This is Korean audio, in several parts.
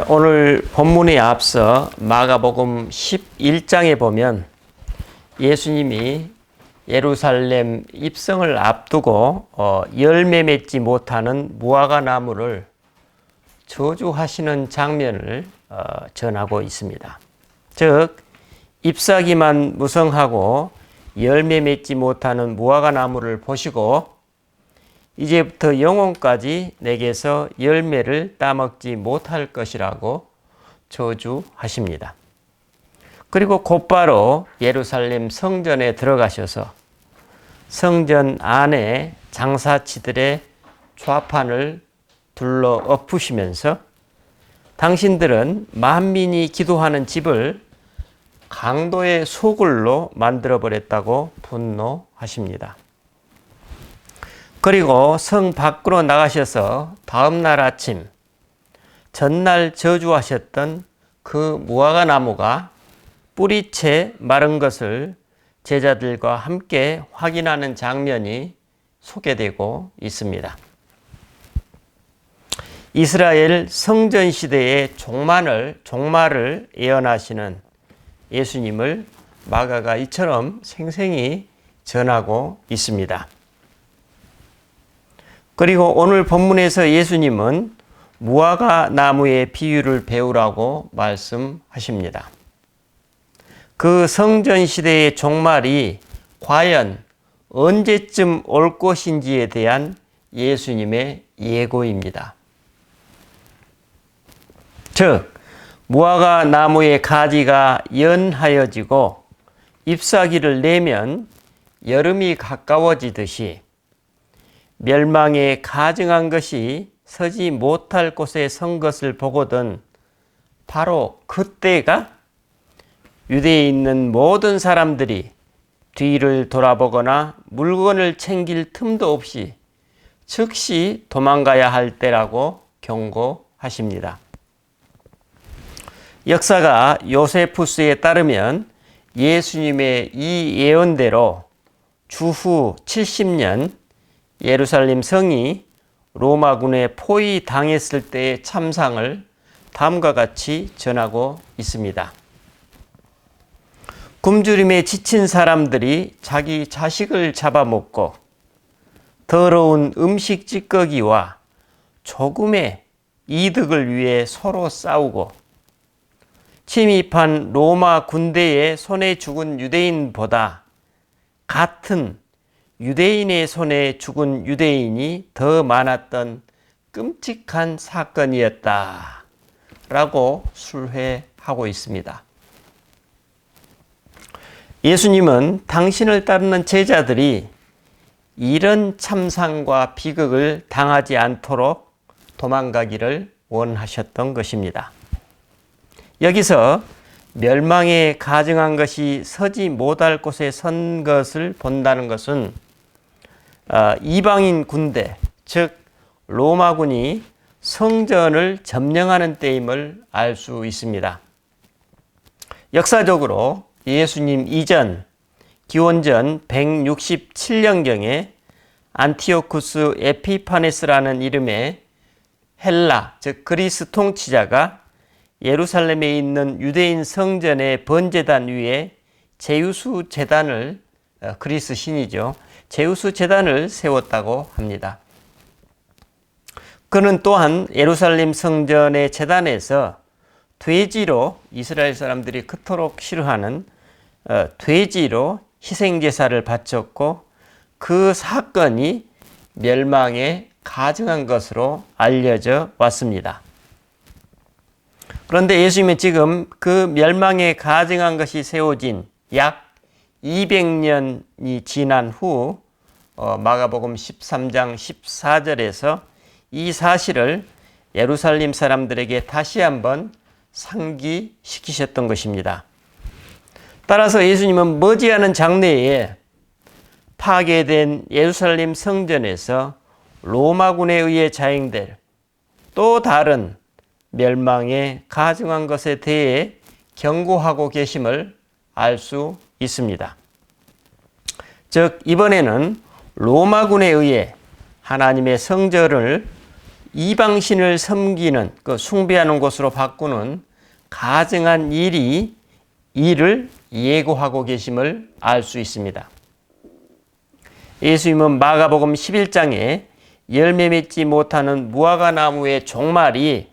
오늘 본문에 앞서 마가복음 11장에 보면 예수님이 예루살렘 입성을 앞두고 열매 맺지 못하는 무화과 나무를 저주하시는 장면을 전하고 있습니다. 즉 잎사귀만 무성하고 열매 맺지 못하는 무화과 나무를 보시고 이제부터 영혼까지 내게서 열매를 따먹지 못할 것이라고 저주하십니다. 그리고 곧바로 예루살렘 성전에 들어가셔서 성전 안에 장사치들의 좌판을 둘러 엎으시면서 당신들은 만민이 기도하는 집을 강도의 소굴로 만들어버렸다고 분노하십니다. 그리고 성 밖으로 나가셔서 다음날 아침 전날 저주하셨던 그 무화과 나무가 뿌리채 마른 것을 제자들과 함께 확인하는 장면이 소개되고 있습니다. 이스라엘 성전 시대의 종말을 예언하시는 예수님을 마가가 이처럼 생생히 전하고 있습니다. 그리고 오늘 본문에서 예수님은 무화과 나무의 비유를 배우라고 말씀하십니다. 그 성전 시대의 종말이 과연 언제쯤 올 것인지에 대한 예수님의 예고입니다. 즉, 무화과 나무의 가지가 연하여지고 잎사귀를 내면 여름이 가까워지듯이 멸망에 가증한 것이 서지 못할 곳에 선 것을 보거든 바로 그때가 유대에 있는 모든 사람들이 뒤를 돌아보거나 물건을 챙길 틈도 없이 즉시 도망가야 할 때라고 경고하십니다. 역사가 요세푸스에 따르면 예수님의 이 예언대로 주후 70년 예루살렘 성이 로마군에 포위당했을 때의 참상을 다음과 같이 전하고 있습니다. 굶주림에 지친 사람들이 자기 자식을 잡아먹고 더러운 음식 찌꺼기와 조금의 이득을 위해 서로 싸우고 침입한 로마 군대의 손에 죽은 유대인보다 같은 유대인의 손에 죽은 유대인이 더 많았던 끔찍한 사건이었다 라고 술회하고 있습니다. 예수님은 당신을 따르는 제자들이 이런 참상과 비극을 당하지 않도록 도망가기를 원하셨던 것입니다. 여기서 멸망에 가증한 것이 서지 못할 곳에 선 것을 본다는 것은 이방인 군대, 즉 로마군이 성전을 점령하는 때임을 알 수 있습니다. 역사적으로 예수님 이전 기원전 167년경에 안티오쿠스 에피파네스라는 이름의 헬라, 즉 그리스 통치자가 예루살렘에 있는 유대인 성전의 번제단 위에 제우스 제단을, 그리스 신이죠, 제우스 제단을 세웠다고 합니다. 그는 또한 예루살렘 성전의 제단에서 돼지로, 이스라엘 사람들이 그토록 싫어하는 돼지로 희생제사를 바쳤고 그 사건이 멸망에 가증한 것으로 알려져 왔습니다. 그런데 예수님은 지금 그 멸망에 가증한 것이 세워진 약 200년이 지난 후 마가복음 13장 14절에서 이 사실을 예루살렘 사람들에게 다시 한번 상기시키셨던 것입니다. 따라서 예수님은 머지않은 장래에 파괴된 예루살렘 성전에서 로마군에 의해 자행될 또 다른 멸망에 가증한 것에 대해 경고하고 계심을 알 수 있습니다. 즉 이번에는 로마군에 의해 하나님의 성전을 이방신을 섬기는, 그 숭배하는 곳으로 바꾸는 가증한 일을 예고하고 계심을 알 수 있습니다. 예수님은 마가복음 11장에 열매 맺지 못하는 무화과 나무의 종말이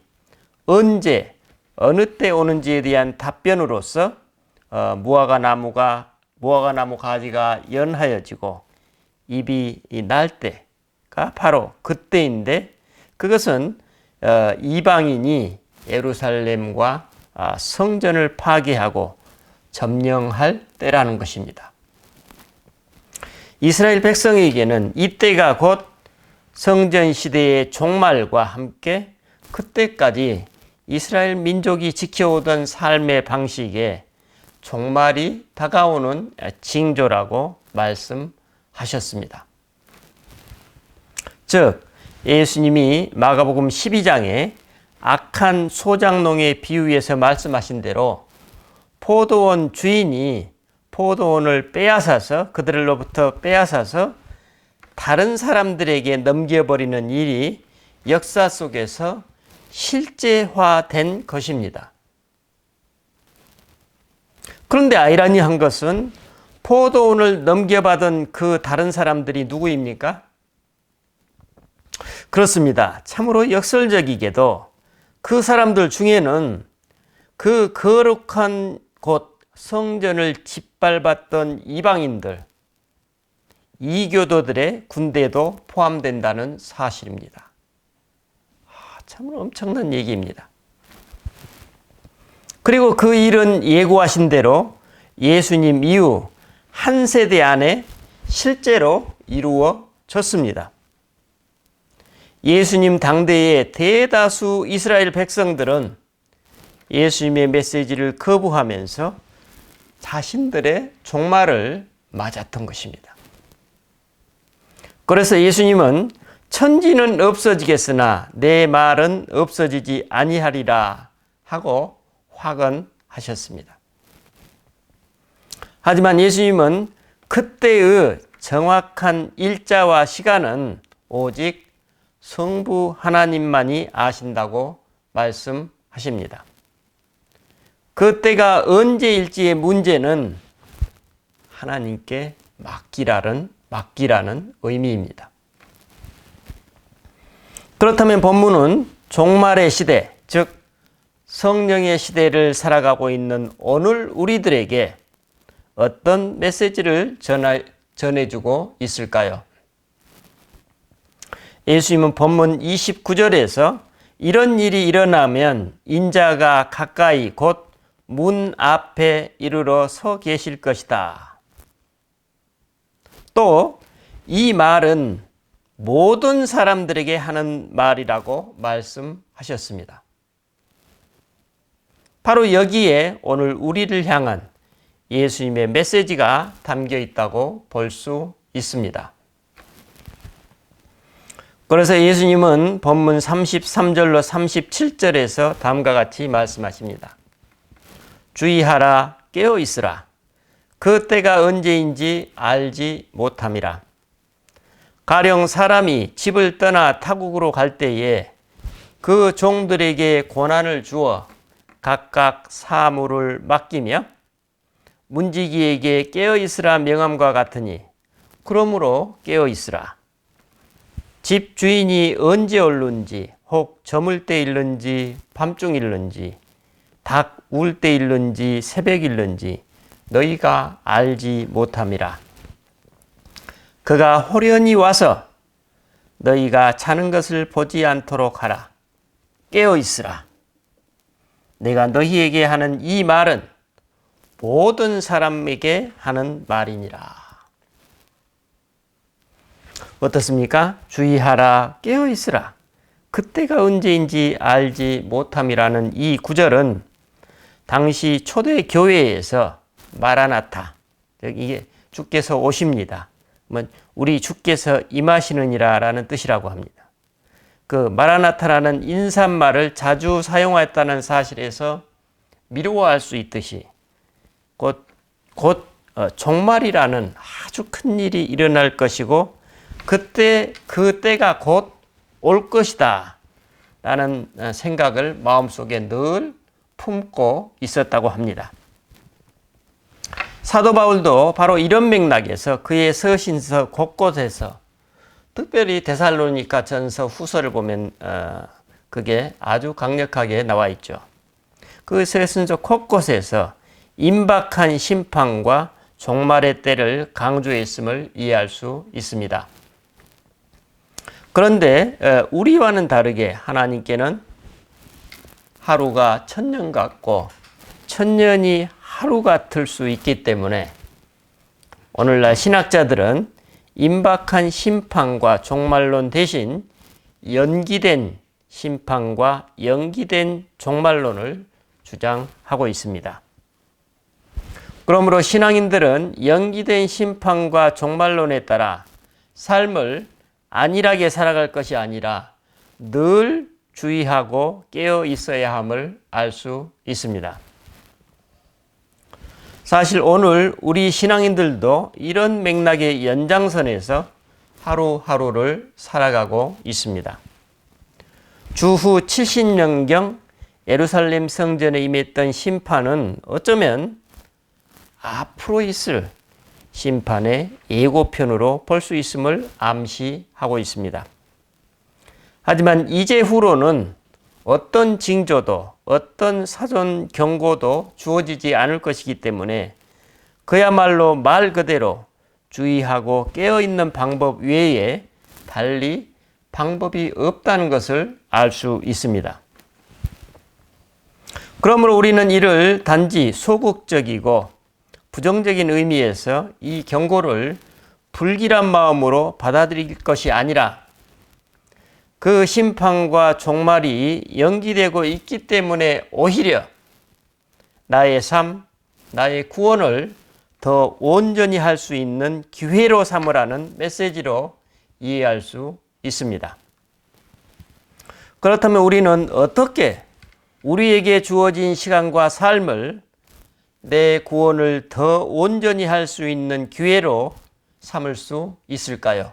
언제, 어느 때 오는지에 대한 답변으로서 무화과 나무 가지가 연하여지고 잎이 날 때가 바로 그때인데, 그것은 이방인이 예루살렘과 성전을 파괴하고 점령할 때라는 것입니다. 이스라엘 백성에게는 이때가 곧 성전 시대의 종말과 함께 그때까지 이스라엘 민족이 지켜오던 삶의 방식에 종말이 다가오는 징조라고 말씀하셨습니다. 즉, 예수님이 마가복음 12장에 악한 소작농의 비유에서 말씀하신 대로 포도원 주인이 포도원을 그들로부터 빼앗아서 다른 사람들에게 넘겨버리는 일이 역사 속에서 실제화된 것입니다. 그런데 아이러니한 것은 포도원을 넘겨받은 그 다른 사람들이 누구입니까? 그렇습니다. 참으로 역설적이게도 그 사람들 중에는 그 거룩한 곳 성전을 짓밟았던 이방인들, 이교도들의 군대도 포함된다는 사실입니다. 참으로 엄청난 얘기입니다. 그리고 그 일은 예고하신 대로 예수님 이후 한 세대 안에 실제로 이루어졌습니다. 예수님 당대의 대다수 이스라엘 백성들은 예수님의 메시지를 거부하면서 자신들의 종말을 맞았던 것입니다. 그래서 예수님은 천지는 없어지겠으나 내 말은 없어지지 아니하리라 하고 화건하셨습니다. 하지만 예수님은 그때의 정확한 일자와 시간은 오직 성부 하나님만이 아신다고 말씀하십니다. 그때가 언제일지의 문제는 하나님께 맡기라는 의미입니다. 그렇다면 본문은 종말의 시대, 즉 성령의 시대를 살아가고 있는 오늘 우리들에게 어떤 메시지를 전해주고 있을까요? 예수님은 본문 29절에서 이런 일이 일어나면 인자가 가까이 곧 문 앞에 이르러 서 계실 것이다. 또 이 말은 모든 사람들에게 하는 말이라고 말씀하셨습니다. 바로 여기에 오늘 우리를 향한 예수님의 메시지가 담겨 있다고 볼 수 있습니다. 그래서 예수님은 본문 33절로 37절에서 다음과 같이 말씀하십니다. 주의하라, 깨어 있으라. 그 때가 언제인지 알지 못함이라. 가령 사람이 집을 떠나 타국으로 갈 때에 그 종들에게 권한을 주어 각각 사물을 맡기며 문지기에게 깨어 있으라 명함과 같으니 그러므로 깨어 있으라. 집 주인이 언제 올는지 혹 저물 때일는지 밤중일는지 닭 울 때일는지 새벽일는지 너희가 알지 못함이라. 그가 호련히 와서 너희가 자는 것을 보지 않도록 하라. 깨어 있으라. 내가 너희에게 하는 이 말은 모든 사람에게 하는 말이니라. 어떻습니까? 주의하라, 깨어 있으라. 그때가 언제인지 알지 못함이라는 이 구절은 당시 초대 교회에서 마라나타, 이게 주께서 오십니다. 우리 주께서 임하시느니라라는 뜻이라고 합니다. 그 마라나타라는 인사말을 자주 사용했다는 사실에서 미루어 알 수 있듯이 곧 종말이라는 아주 큰 일이 일어날 것이고 그 때가 곧 올 것이다 라는 생각을 마음속에 늘 품고 있었다고 합니다. 사도 바울도 바로 이런 맥락에서 그의 서신서 곳곳에서 특별히 데살로니가 전서 후서를 보면 그게 아주 강력하게 나와 있죠. 그 서신서 곳곳에서 임박한 심판과 종말의 때를 강조했음을 이해할 수 있습니다. 그런데 우리와는 다르게 하나님께는 하루가 천년 같고 천년이 하루 같을 수 있기 때문에 오늘날 신학자들은 임박한 심판과 종말론 대신 연기된 심판과 연기된 종말론을 주장하고 있습니다. 그러므로 신앙인들은 연기된 심판과 종말론에 따라 삶을 안일하게 살아갈 것이 아니라 늘 주의하고 깨어 있어야 함을 알 수 있습니다. 사실 오늘 우리 신앙인들도 이런 맥락의 연장선에서 하루하루를 살아가고 있습니다. 주후 70년경 예루살렘 성전에 임했던 심판은 어쩌면 앞으로 있을 심판의 예고편으로 볼 수 있음을 암시하고 있습니다. 하지만 이제후로는 어떤 징조도 어떤 사전 경고도 주어지지 않을 것이기 때문에 그야말로 말 그대로 주의하고 깨어있는 방법 외에 달리 방법이 없다는 것을 알 수 있습니다. 그러므로 우리는 이를 단지 소극적이고 부정적인 의미에서 이 경고를 불길한 마음으로 받아들일 것이 아니라 그 심판과 종말이 연기되고 있기 때문에 오히려 나의 삶, 나의 구원을 더 온전히 할 수 있는 기회로 삼으라는 메시지로 이해할 수 있습니다. 그렇다면 우리는 어떻게 우리에게 주어진 시간과 삶을 내 구원을 더 온전히 할 수 있는 기회로 삼을 수 있을까요?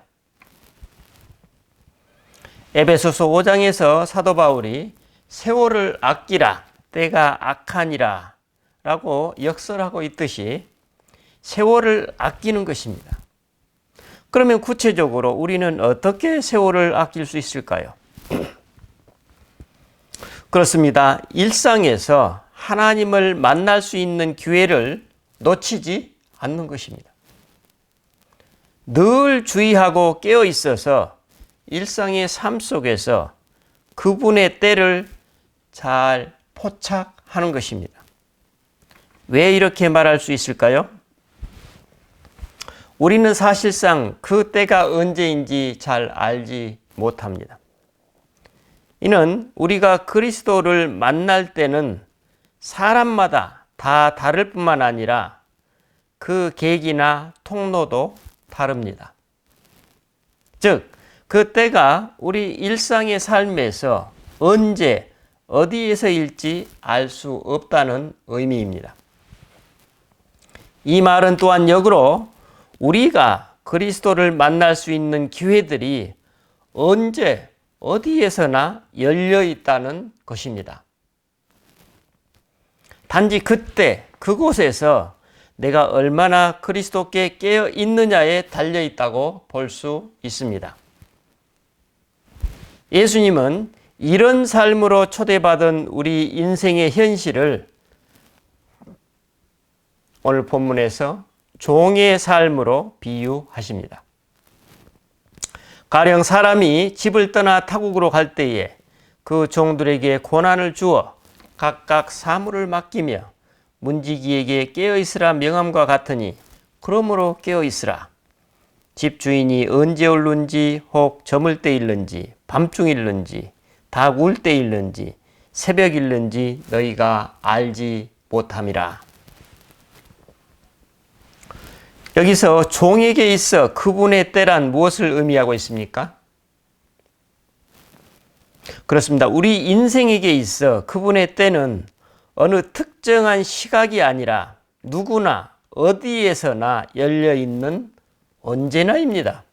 에베소서 5장에서 사도 바울이 세월을 아끼라, 때가 악하니라 라고 역설하고 있듯이 세월을 아끼는 것입니다. 그러면 구체적으로 우리는 어떻게 세월을 아낄 수 있을까요? 그렇습니다. 일상에서 하나님을 만날 수 있는 기회를 놓치지 않는 것입니다. 늘 주의하고 깨어 있어서 일상의 삶 속에서 그분의 때를 잘 포착하는 것입니다. 왜 이렇게 말할 수 있을까요? 우리는 사실상 그 때가 언제인지 잘 알지 못합니다. 이는 우리가 그리스도를 만날 때는 사람마다 다 다를 뿐만 아니라 그 계기나 통로도 다릅니다. 즉, 그 때가 우리 일상의 삶에서 언제, 어디에서일지 알 수 없다는 의미입니다. 이 말은 또한 역으로 우리가 그리스도를 만날 수 있는 기회들이 언제, 어디에서나 열려 있다는 것입니다. 단지 그때, 그곳에서 내가 얼마나 그리스도께 깨어 있느냐에 달려 있다고 볼 수 있습니다. 예수님은 이런 삶으로 초대받은 우리 인생의 현실을 오늘 본문에서 종의 삶으로 비유하십니다. 가령 사람이 집을 떠나 타국으로 갈 때에 그 종들에게 권한을 주어 각각 사물을 맡기며 문지기에게 깨어있으라 명함과 같으니 그러므로 깨어있으라. 집주인이 언제 올는지 혹 저물 때일는지 밤중일는지 닭 울 때일는지 새벽일는지 너희가 알지 못함이라. 여기서 종에게 있어 그분의 때란 무엇을 의미하고 있습니까? 그렇습니다. 우리 인생에게 있어 그분의 때는 어느 특정한 시각이 아니라 누구나 어디에서나 열려있는 언제나입니다.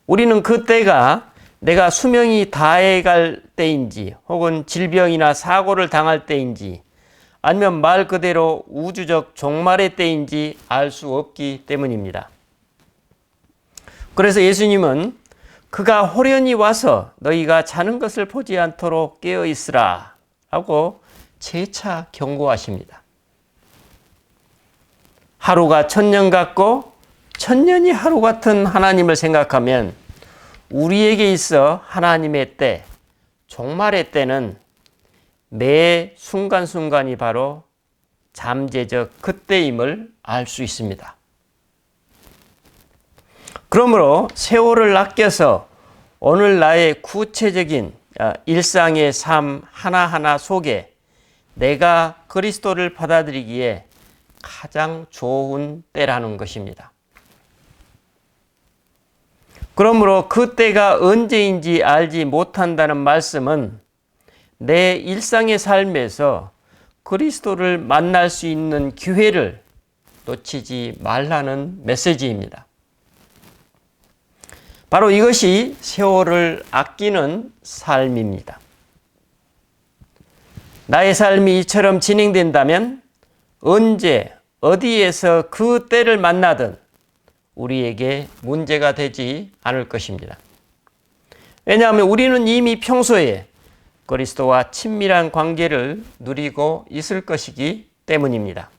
우리는 그 때가 내가 수명이 다해갈 때인지 혹은 질병이나 사고를 당할 때인지 아니면 말 그대로 우주적 종말의 때인지 알 수 없기 때문입니다. 그래서 예수님은 그가 호련히 와서 너희가 자는 것을 보지 않도록 깨어 있으라 하고 재차 경고하십니다. 하루가 천년 같고 천년이 하루 같은 하나님을 생각하면 우리에게 있어 하나님의 때, 종말의 때는 매 순간순간이 바로 잠재적 그때임을 알 수 있습니다. 그러므로 세월을 아껴서 오늘 나의 구체적인 일상의 삶 하나하나 속에 내가 그리스도를 받아들이기에 가장 좋은 때라는 것입니다. 그러므로 그 때가 언제인지 알지 못한다는 말씀은 내 일상의 삶에서 그리스도를 만날 수 있는 기회를 놓치지 말라는 메시지입니다. 바로 이것이 세월을 아끼는 삶입니다. 나의 삶이 이처럼 진행된다면 언제 어디에서 그 때를 만나든 우리에게 문제가 되지 않을 것입니다. 왜냐하면 우리는 이미 평소에 그리스도와 친밀한 관계를 누리고 있을 것이기 때문입니다.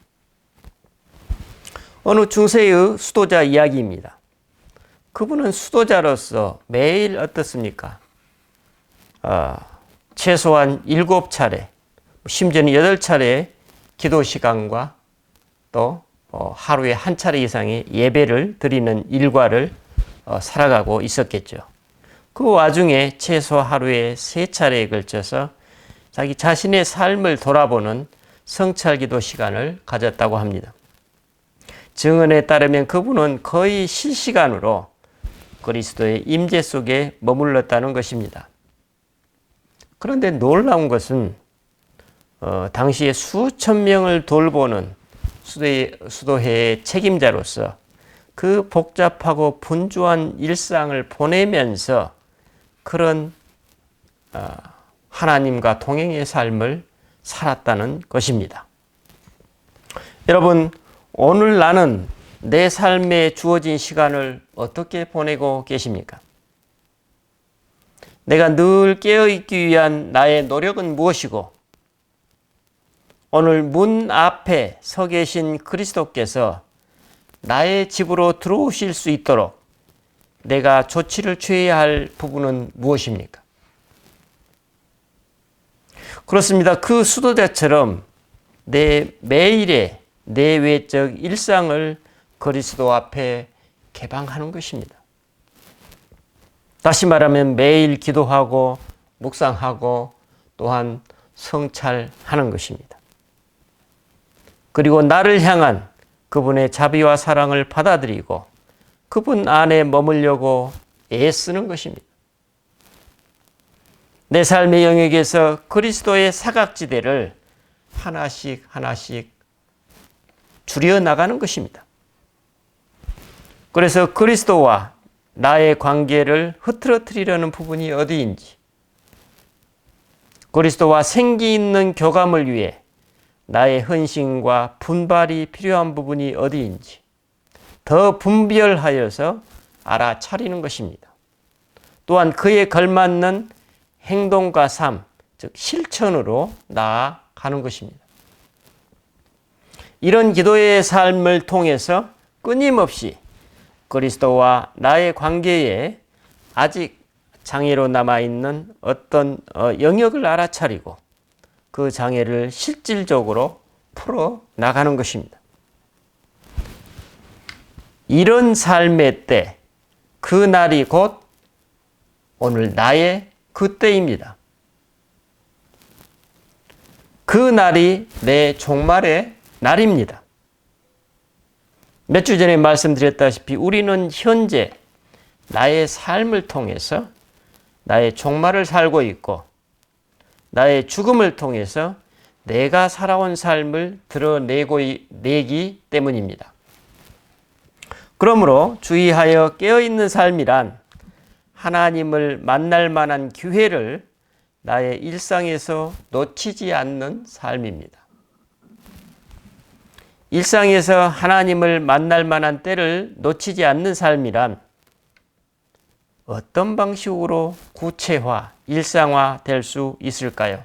어느 중세의 수도자 이야기입니다. 그분은 수도자로서 매일 어떻습니까? 최소한 7차례, 심지어는 8차례 기도 시간과 또 하루에 한 차례 이상의 예배를 드리는 일과를 살아가고 있었겠죠. 그 와중에 최소 하루에 3차례에 걸쳐서 자기 자신의 삶을 돌아보는 성찰기도 시간을 가졌다고 합니다. 증언에 따르면 그분은 거의 실시간으로 그리스도의 임재 속에 머물렀다는 것입니다. 그런데 놀라운 것은 당시에 수천 명을 돌보는 수도회의 책임자로서 그 복잡하고 분주한 일상을 보내면서 그런 하나님과 동행의 삶을 살았다는 것입니다. 여러분, 오늘 나는 내 삶에 주어진 시간을 어떻게 보내고 계십니까? 내가 늘 깨어있기 위한 나의 노력은 무엇이고 오늘 문 앞에 서 계신 그리스도께서 나의 집으로 들어오실 수 있도록 내가 조치를 취해야 할 부분은 무엇입니까? 그렇습니다. 그 수도자처럼 내 매일의 내외적 일상을 그리스도 앞에 개방하는 것입니다. 다시 말하면 매일 기도하고 묵상하고 또한 성찰하는 것입니다. 그리고 나를 향한 그분의 자비와 사랑을 받아들이고 그분 안에 머물려고 애쓰는 것입니다. 내 삶의 영역에서 그리스도의 사각지대를 하나씩 하나씩 줄여나가는 것입니다. 그래서 그리스도와 나의 관계를 흐트러뜨리려는 부분이 어디인지, 그리스도와 생기 있는 교감을 위해 나의 헌신과 분발이 필요한 부분이 어디인지 더 분별하여서 알아차리는 것입니다. 또한 그에 걸맞는 행동과 삶, 즉 실천으로 나아가는 것입니다. 이런 기도의 삶을 통해서 끊임없이 그리스도와 나의 관계에 아직 장애로 남아있는 어떤 영역을 알아차리고 그 장애를 실질적으로 풀어나가는 것입니다. 이런 삶의 때, 그 날이 곧 오늘 나의 그때입니다. 그 날이 내 종말의 날입니다. 몇 주 전에 말씀드렸다시피 우리는 현재 나의 삶을 통해서 나의 종말을 살고 있고 나의 죽음을 통해서 내가 살아온 삶을 드러내기 때문입니다. 그러므로 주의하여 깨어있는 삶이란 하나님을 만날 만한 기회를 나의 일상에서 놓치지 않는 삶입니다. 일상에서 하나님을 만날 만한 때를 놓치지 않는 삶이란 어떤 방식으로 구체화, 일상화 될 수 있을까요?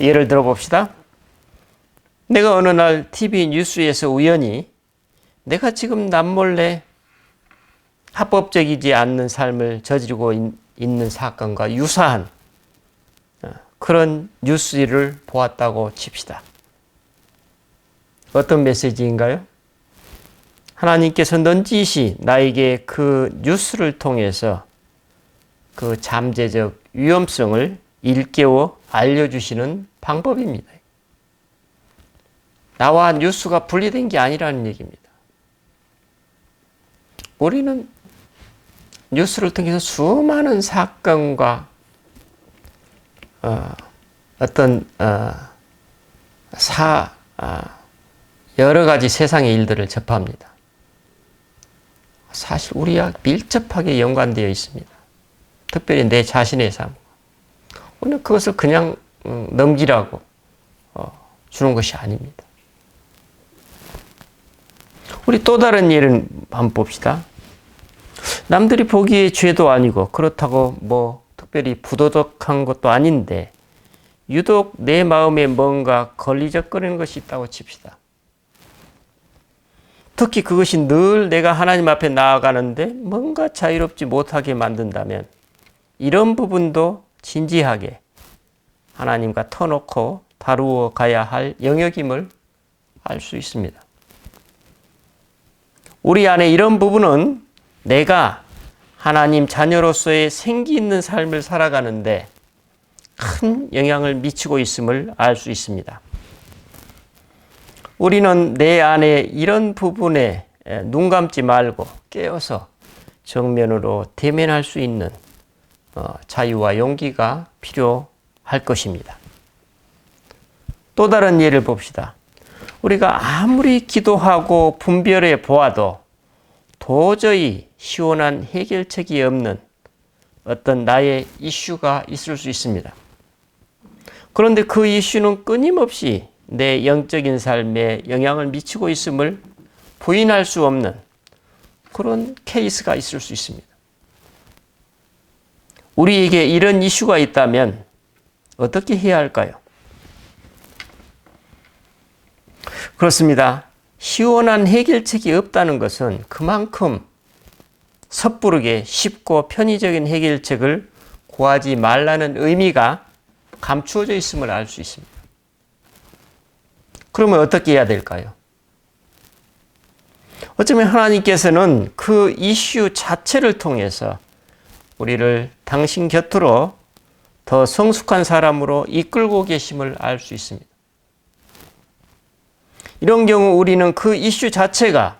예를 들어 봅시다. 내가 어느 날 TV 뉴스에서 우연히 내가 지금 남몰래 합법적이지 않는 삶을 저지르고 있는 사건과 유사한 그런 뉴스를 보았다고 칩시다. 어떤 메시지인가요? 하나님께서 넌지시 나에게 그 뉴스를 통해서 그 잠재적 위험성을 일깨워 알려주시는 방법입니다. 나와 뉴스가 분리된 게 아니라는 얘기입니다. 우리는 뉴스를 통해서 수많은 사건과 여러 가지 세상의 일들을 접합니다. 사실 우리와 밀접하게 연관되어 있습니다. 특별히 내 자신의 삶. 우리는 그것을 그냥 넘기라고 주는 것이 아닙니다. 우리 또 다른 예를 한번 봅시다. 남들이 보기에 죄도 아니고 그렇다고 뭐 특별히 부도덕한 것도 아닌데 유독 내 마음에 뭔가 걸리적거리는 것이 있다고 칩시다. 특히 그것이 늘 내가 하나님 앞에 나아가는데 뭔가 자유롭지 못하게 만든다면 이런 부분도 진지하게 하나님과 터놓고 다루어 가야 할 영역임을 알 수 있습니다. 우리 안에 이런 부분은 내가 하나님 자녀로서의 생기 있는 삶을 살아가는데 큰 영향을 미치고 있음을 알 수 있습니다. 우리는 내 안에 이런 부분에 눈 감지 말고 깨어서 정면으로 대면할 수 있는 자유와 용기가 필요할 것입니다. 또 다른 예를 봅시다. 우리가 아무리 기도하고 분별해 보아도 도저히 시원한 해결책이 없는 어떤 나의 이슈가 있을 수 있습니다. 그런데 그 이슈는 끊임없이 내 영적인 삶에 영향을 미치고 있음을 부인할 수 없는 그런 케이스가 있을 수 있습니다. 우리에게 이런 이슈가 있다면 어떻게 해야 할까요? 그렇습니다. 시원한 해결책이 없다는 것은 그만큼 섣부르게 쉽고 편의적인 해결책을 구하지 말라는 의미가 감추어져 있음을 알 수 있습니다. 그러면 어떻게 해야 될까요? 어쩌면 하나님께서는 그 이슈 자체를 통해서 우리를 당신 곁으로 더 성숙한 사람으로 이끌고 계심을 알 수 있습니다. 이런 경우 우리는 그 이슈 자체가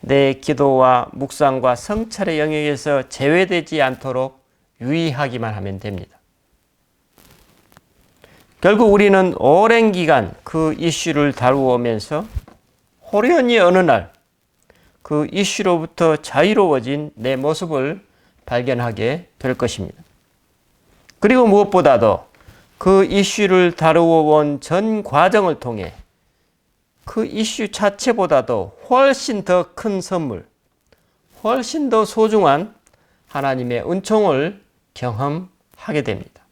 내 기도와 묵상과 성찰의 영역에서 제외되지 않도록 유의하기만 하면 됩니다. 결국 우리는 오랜 기간 그 이슈를 다루어오면서 호련히 어느 날 그 이슈로부터 자유로워진 내 모습을 발견하게 될 것입니다. 그리고 무엇보다도 그 이슈를 다루어온 전 과정을 통해 그 이슈 자체보다도 훨씬 더 큰 선물, 훨씬 더 소중한 하나님의 은총을 경험하게 됩니다.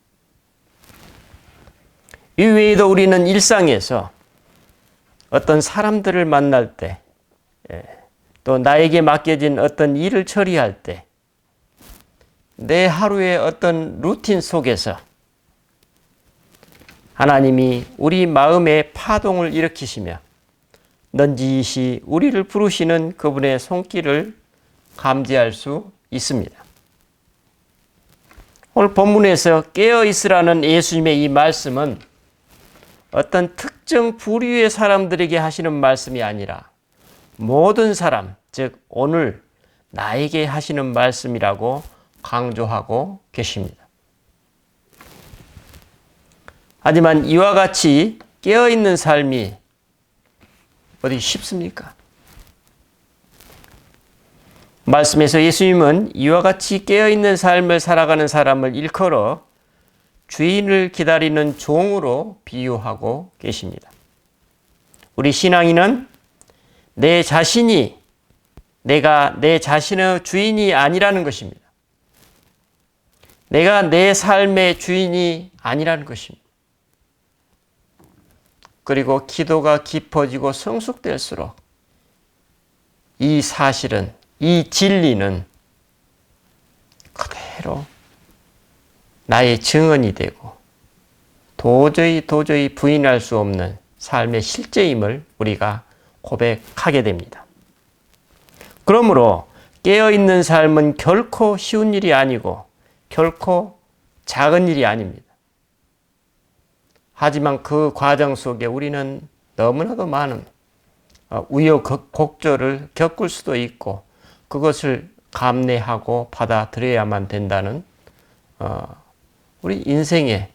이 외에도 우리는 일상에서 어떤 사람들을 만날 때, 또 나에게 맡겨진 어떤 일을 처리할 때, 내 하루의 어떤 루틴 속에서 하나님이 우리 마음에 파동을 일으키시며 넌지시 우리를 부르시는 그분의 손길을 감지할 수 있습니다. 오늘 본문에서 깨어 있으라는 예수님의 이 말씀은 어떤 특정 부류의 사람들에게 하시는 말씀이 아니라 모든 사람, 즉 오늘 나에게 하시는 말씀이라고 강조하고 계십니다. 하지만 이와 같이 깨어있는 삶이 어디 쉽습니까? 말씀에서 예수님은 이와 같이 깨어있는 삶을 살아가는 사람을 일컬어 주인을 기다리는 종으로 비유하고 계십니다. 우리 신앙인은 내가 내 자신의 주인이 아니라는 것입니다. 내가 내 삶의 주인이 아니라는 것입니다. 그리고 기도가 깊어지고 성숙될수록 이 사실은, 이 진리는 그대로 나의 증언이 되고 도저히 부인할 수 없는 삶의 실제임을 우리가 고백하게 됩니다. 그러므로 깨어있는 삶은 결코 쉬운 일이 아니고 결코 작은 일이 아닙니다. 하지만 그 과정 속에 우리는 너무나도 많은 우여곡절을 겪을 수도 있고 그것을 감내하고 받아들여야만 된다는 우리 인생의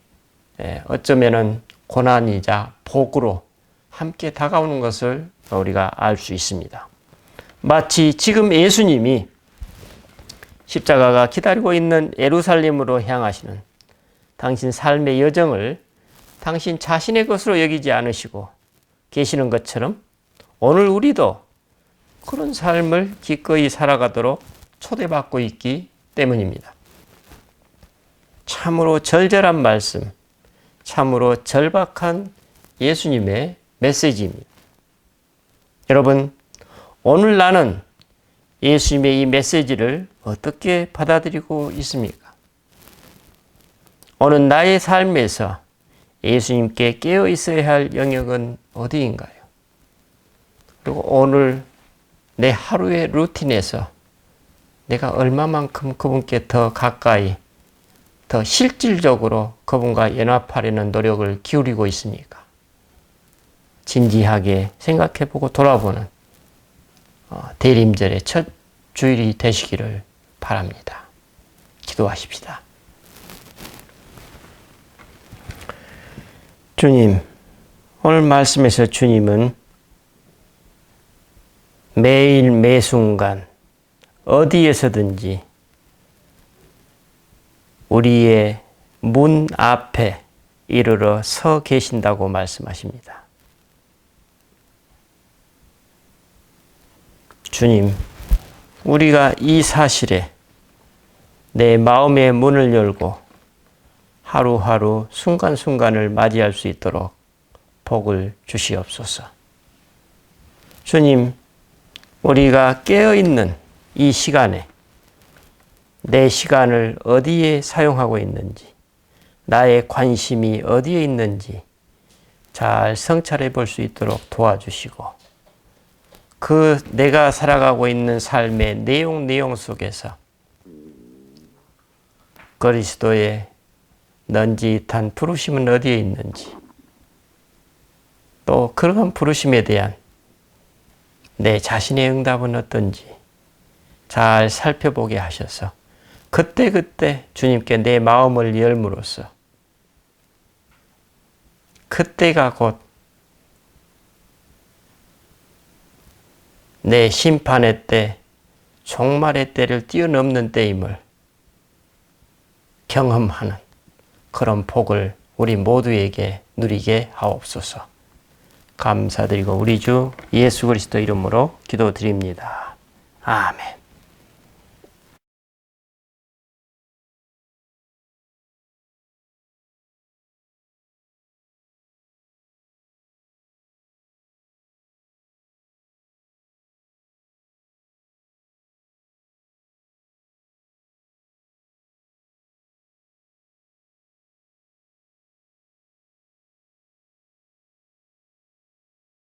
어쩌면은 고난이자 복으로 함께 다가오는 것을 우리가 알 수 있습니다. 마치 지금 예수님이 십자가가 기다리고 있는 예루살렘으로 향하시는 당신 삶의 여정을 당신 자신의 것으로 여기지 않으시고 계시는 것처럼 오늘 우리도 그런 삶을 기꺼이 살아가도록 초대받고 있기 때문입니다. 참으로 절절한 말씀, 참으로 절박한 예수님의 메시지입니다. 여러분, 오늘 나는 예수님의 이 메시지를 어떻게 받아들이고 있습니까? 오늘 나의 삶에서 예수님께 깨어 있어야 할 영역은 어디인가요? 그리고 오늘 내 하루의 루틴에서 내가 얼마만큼 그분께 더 가까이, 더 실질적으로 그분과 연합하려는 노력을 기울이고 있습니까? 진지하게 생각해보고 돌아보는 대림절의 첫 주일이 되시기를 바랍니다. 기도하십시다. 주님, 오늘 말씀에서 주님은 매일 매순간 어디에서든지 우리의 문 앞에 이르러 서 계신다고 말씀하십니다. 주님, 우리가 이 사실에 내 마음의 문을 열고 하루하루 순간순간을 맞이할 수 있도록 복을 주시옵소서. 주님, 우리가 깨어있는 이 시간에 내 시간을 어디에 사용하고 있는지, 나의 관심이 어디에 있는지 잘 성찰해 볼 수 있도록 도와주시고, 그 내가 살아가고 있는 삶의 내용 속에서 그리스도의 넌지탄 부르심은 어디에 있는지, 또 그런 부르심에 대한 내 자신의 응답은 어떤지 잘 살펴보게 하셔서 그때 주님께 내 마음을 열므로써 그때가 곧 내 심판의 때, 종말의 때를 뛰어넘는 때임을 경험하는 그런 복을 우리 모두에게 누리게 하옵소서. 감사드리고 우리 주 예수 그리스도 이름으로 기도드립니다. 아멘.